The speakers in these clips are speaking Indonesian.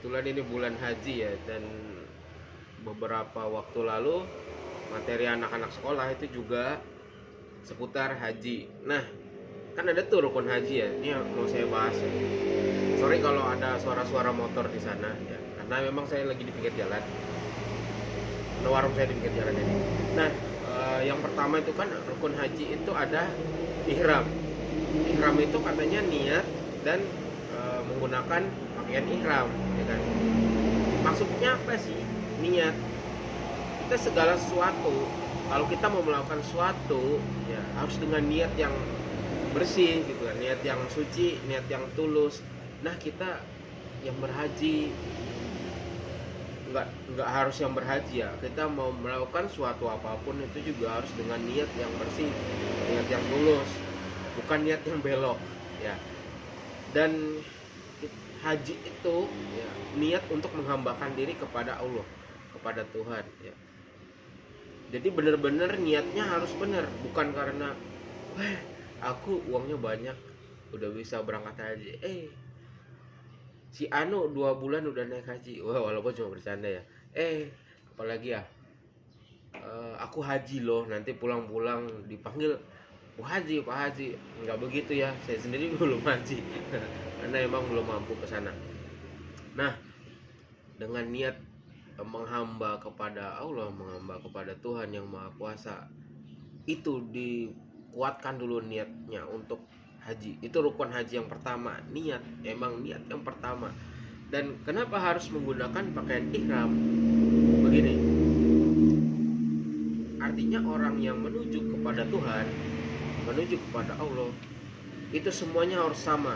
kebetulan ini bulan haji ya, dan beberapa waktu lalu materi anak-anak sekolah itu juga seputar haji. Nah, kan ada tuh rukun haji ya. Ini yang mau saya bahas ya. Sorry kalau ada suara-suara motor di sana ya, karena memang saya lagi di pinggir jalan. Ada warung saya di pinggir jalan ini. Nah, yang pertama itu kan rukun haji itu ada ihram. Ihram itu katanya niat dan menggunakan pakaian ihram, ya kan? Maksudnya apa sih niat? Kita segala sesuatu, kalau kita mau melakukan sesuatu, ya harus dengan niat yang bersih gitu kan, niat yang suci, niat yang tulus. Nah, kita yang berhaji nggak harus yang berhaji ya, kita mau melakukan suatu apapun itu juga harus dengan niat yang bersih, niat yang tulus, bukan niat yang belok ya. Dan haji itu ya, niat untuk menghambakan diri kepada Allah, kepada Tuhan ya. Jadi benar-benar niatnya harus benar, bukan karena wah aku uangnya banyak udah bisa berangkat haji, si Anu 2 bulan udah naik haji. Wah, walaupun cuma bercanda ya. Apalagi ya, aku haji loh, nanti pulang-pulang dipanggil Pak Haji, Pak Haji. Nggak begitu ya, saya sendiri belum haji karena emang belum mampu ke sana. Nah, dengan niat menghamba kepada Allah, menghamba kepada Tuhan yang Maha Kuasa, itu dikuatkan dulu niatnya untuk haji. Itu rukun haji yang pertama, niat. Emang niat yang pertama. Dan kenapa harus menggunakan pakaian ihram? Begini, artinya orang yang menuju kepada Tuhan, menuju kepada Allah, itu semuanya harus sama.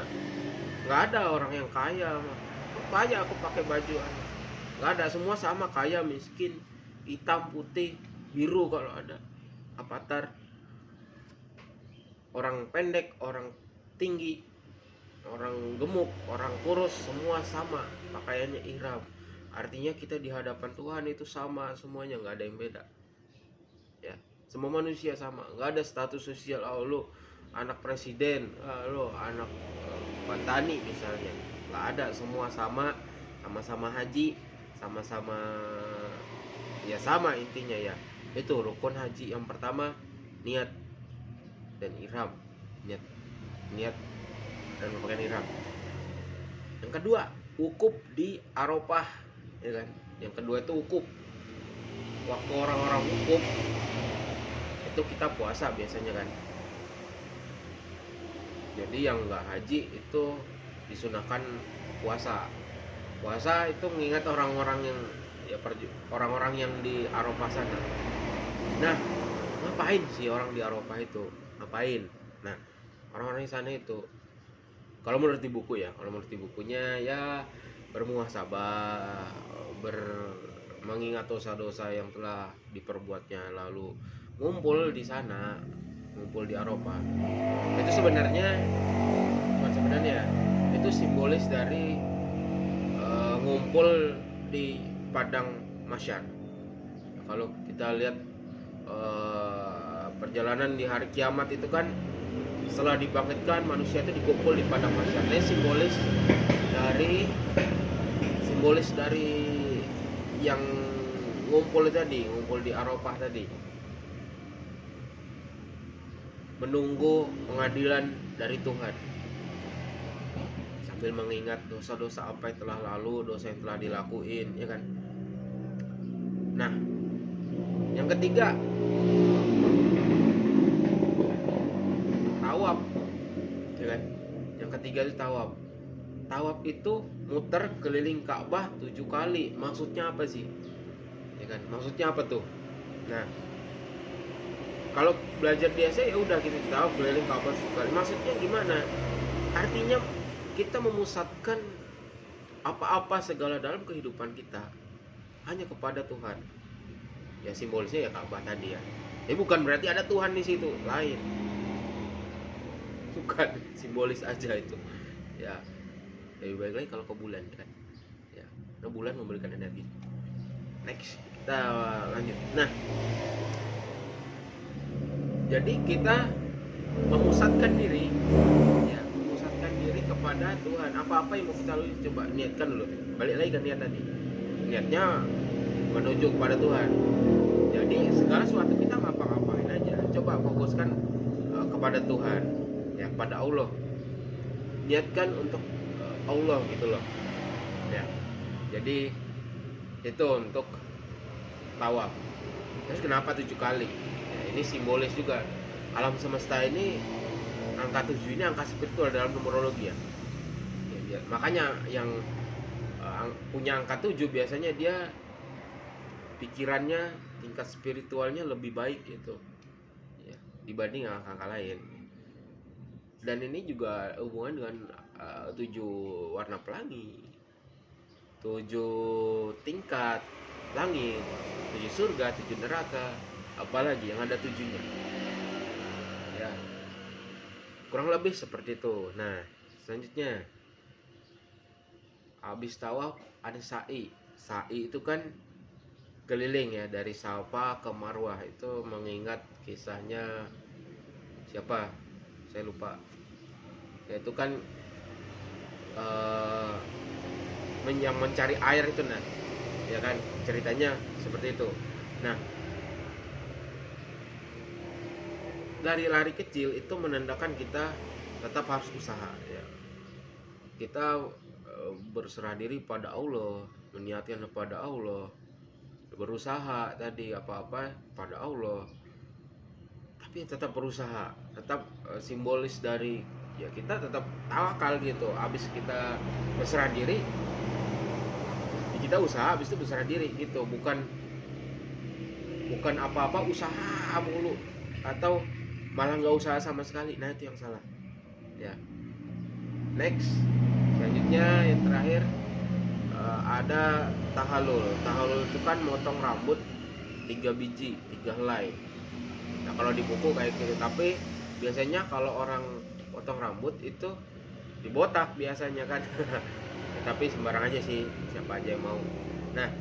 Nggak ada orang yang kaya, kaya aku pakai baju, nggak ada, semua sama, kaya miskin, hitam putih biru kalau ada, avatar, orang pendek, orang tinggi, orang gemuk, orang kurus, semua sama pakaiannya ihram. Artinya kita di hadapan Tuhan itu sama semuanya, nggak ada yang beda ya. Semua manusia sama, nggak ada status sosial. Lu anak presiden, lu anak petani misalnya, nggak ada. Semua sama, sama-sama haji, sama-sama ya, sama intinya ya. Itu rukun haji yang pertama, niat dan ihram. Niat dan pakaian ihram. Yang kedua, wukuf di Arafah, ya kan? Yang kedua itu wukuf. Waktu orang-orang wukuf itu kita puasa biasanya kan. Jadi yang nggak haji itu disunahkan puasa. Puasa itu mengingat orang-orang yang ya, orang-orang yang di Arafah sana. Nah, ngapain sih orang di Arafah itu? Ngapain? Nah, orang-orang di sana itu, kalau menurut di buku ya, kalau menurut di bukunya ya bermuhasabah, mengingat dosa-dosa yang telah diperbuatnya, lalu ngumpul di sana, ngumpul di Arafah. Itu sebenarnya bukan sebenarnya, itu simbolis dari ngumpul di padang mahsyar. Kalau kita lihat perjalanan di hari kiamat itu kan, setelah dibangkitkan manusia itu dikumpul di padang mahsyar. Ini simbolis dari yang ngumpul tadi, ngumpul di Arafah tadi, menunggu pengadilan dari Tuhan sambil mengingat dosa-dosa apa yang telah lalu, dosa yang telah dilakuin, ya kan. Nah, yang ketiga, tawaf, ya kan. Yang ketiga itu tawaf. Tawaf itu muter keliling Ka'bah 7 kali. Maksudnya apa sih? Ya kan? Maksudnya apa tuh? Nah, kalau belajar biasa ya udah gitu, tawaf keliling Ka'bah 7 kali. Maksudnya gimana? Artinya kita memusatkan apa-apa segala dalam kehidupan kita hanya kepada Tuhan. Ya simbolisnya ya Ka'bah tadi ya. Bukan berarti ada Tuhan di situ, lain. Bukan, simbolis aja itu. Ya, lebih baik lagi kalau ke bulan kan. Ya, ke bulan memberikan energi. Next, kita lanjut. Nah, jadi kita memusatkan diri, ya, memusatkan diri kepada Tuhan. Apa-apa yang mau kita lalui, coba niatkan dulu. balik lagi ke niat tadi, niatnya menuju kepada Tuhan. Jadi segala sesuatu kita ngapa-ngapain aja coba fokuskan kepada Tuhan, ya kepada Allah, niatkan untuk Allah gitu loh ya. Jadi itu untuk tawaf. Terus kenapa 7 kali ya, ini simbolis juga. Alam semesta ini angka 7 ini angka spiritual dalam numerologi ya, ya makanya yang punya angka 7 biasanya dia pikirannya tingkat spiritualnya lebih baik gitu ya, dibanding angka-angka lain. Dan ini juga hubungan dengan 7 warna pelangi, 7 tingkat langit, 7 surga, 7 neraka, apalagi yang ada 7-nya ya, kurang lebih seperti itu. Nah selanjutnya habis tawaf ada sa'i. Sa'i itu kan keliling ya, dari Safa ke Marwah. Itu mengingat kisahnya siapa saya lupa, yaitu kan yang mencari air itu, nah ya kan ceritanya seperti itu. Nah lari-lari kecil itu menandakan kita tetap harus usaha ya, kita berserah diri pada Allah, meniatkan kepada Allah, berusaha tadi apa-apa pada Allah, tapi tetap berusaha, tetap simbolis dari ya kita tetap tawakal gitu. Habis kita berserah diri, ya kita usaha, habis itu berserah diri gitu. Bukan apa-apa usaha mulu atau malah nggak usaha sama sekali. Nah itu yang salah ya. Next, selanjutnya yang terakhir ada tahalul. Tahalul itu kan motong rambut 3 biji, 3 helai. Nah kalau di buku kayak gitu, tapi biasanya kalau orang potong rambut itu dibotak biasanya kan. Tapi sembarang aja sih, siapa aja yang mau. Nah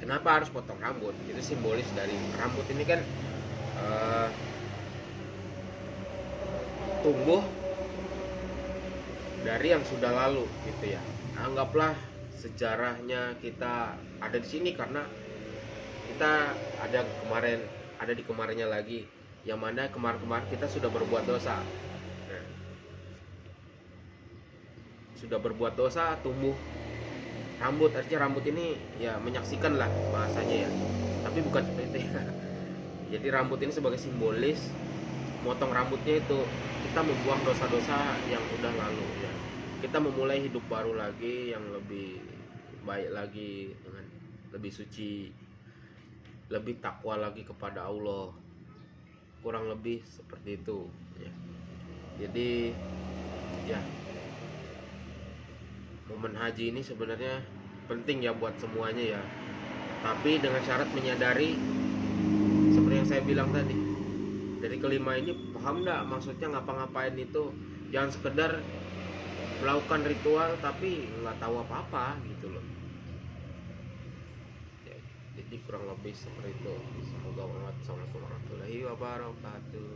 kenapa harus potong rambut? Itu simbolis dari rambut ini kan tumbuh dari yang sudah lalu gitu ya. Anggaplah sejarahnya kita ada di sini karena kita ada di kemarinnya lagi, yang mana kemarin kita sudah berbuat dosa. Nah, sudah berbuat dosa tumbuh rambut, artinya rambut ini ya menyaksikan lah bahasanya ya, tapi bukan seperti itu. Jadi rambut ini sebagai simbolis, motong rambutnya itu kita membuang dosa-dosa yang udah lalu ya, kita memulai hidup baru lagi yang lebih baik lagi, dengan lebih suci, lebih takwa lagi kepada Allah, kurang lebih seperti itu ya. Jadi ya momen haji ini sebenarnya penting ya buat semuanya ya, tapi dengan syarat menyadari seperti yang saya bilang tadi, dari kelima ini paham nggak maksudnya ngapa-ngapain itu, jangan sekedar melakukan ritual tapi nggak tahu apa-apa gitu loh ya. Jadi kurang lebih seperti itu. Semoga bermanfaat. Assalamualaikum warahmatullahi wabarakatuh.